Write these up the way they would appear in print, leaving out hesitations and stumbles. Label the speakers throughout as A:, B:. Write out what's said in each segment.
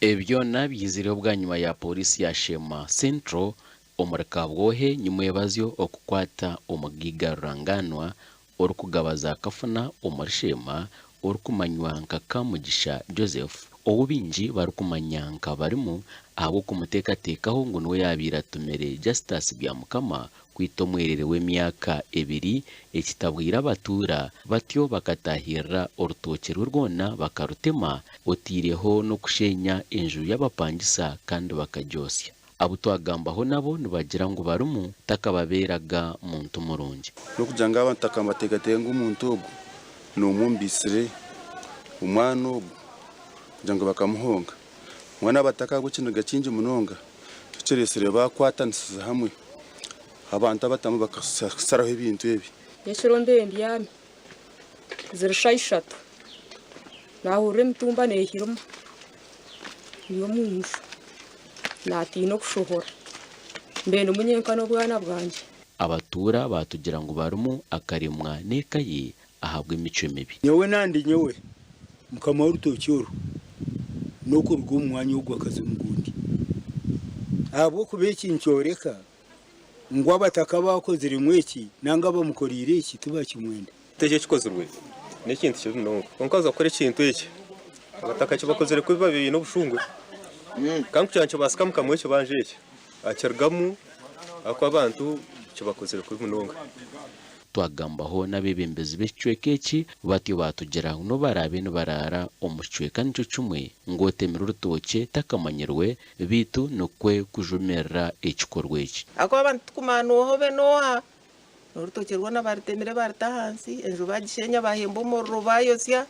A: Ebyona byiziriho bwa nyuma ya polisi ya Shema Central omurikabwohe nyuma y'ebazyo okukwata omugiga Ruranganwa orukugabaza kafuna omurishema orukumanywa nka Kamugisha Joseph obubinji barukumanya nka barimu abo kumutekatekaho ngo niwe yabiratumire Justus Byamukama kwitomwerere w'emyaka 2 ekitabwira abatura batyo bakatahirira orutoke rwona bakarutema otireho no kushenya enju y'abapangisa kandi bakajosya abo twagambaho nabo nibagira ngo barumu takababeraga muntu murungi
B: no kujanga abantu takamategateye ng'umuntu ogu no mumbisire umwana ogu kujanga bakamuhonga mwana bataka gukinaga kinji munonga tuceresere bakwatanisiza hamwe abantu abatamu bakasaraho ibintu ebi
C: yeshironde ndiyami zirashayishatu nahure mtumba nehiruma niyo munju natino kushohora mbene umunyenkano bwana bwanje
A: abatura batugira ngo barumu akarimwa nekaye ahabwe imico mibi
D: nyewe nandi nyewe mukama w'urutocyoro no kurwa umwanya wo gwakaza ngundi abo kubeki ncyoreka ngo abataka bakoze rimweki nanga bamukorire iki tubakimwende
E: teje kikozurwe n'ikintu cyo no konkaza akore ikintu iki abataka kibakozere kuri babiri no bushungwe kandi cyancho basikamuka mu cyo banje iki acergamu akwa abantu kibakozere kuri munonga
A: twagambaho n'abebembezi b'icwekeki batyo batugira no barabe no barara omucweka nico cumwe ngo temera urutoke takamanyerwe bitu nokwe kujumerera ekikorwe iki
F: ako abantu tukumanoho benoha urutoke rwona baritemere baritahansi enjo bagishenya bahembo mu rubayosya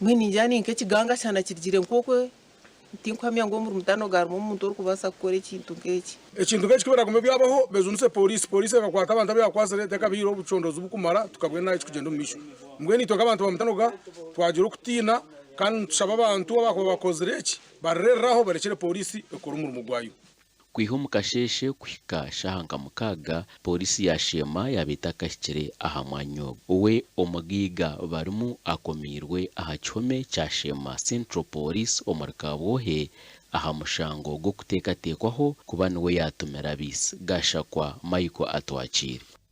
F: mwini njani nke kiganga cyana kirigire nkokwe tinkwamya ngo mu mutano garmo umuntu uri kubasa gukora ikintu ngeki
G: kibera kumbe byabaho bezunuse polisi akakwata abantu abakwazere tekabiro bucondozo bukumara tukabwe nayo kugenda umisho mbwe nitoka abantu bamutanoga twagira ukutina kandi tushaba abantu bakozere iki barereraho barekere polisi ekora umurimo gwayo
A: kwiho mukasheshe kwika shahanga mukaga polisi ya Shema yabita kashikire aha mwanyo we omugiga barumu akomirwe aha cyome cya Shema Central Police omurikabohe aha mushango go kutekatekwaho kuba niwe yatumira bisi gashakwa Michael atwakire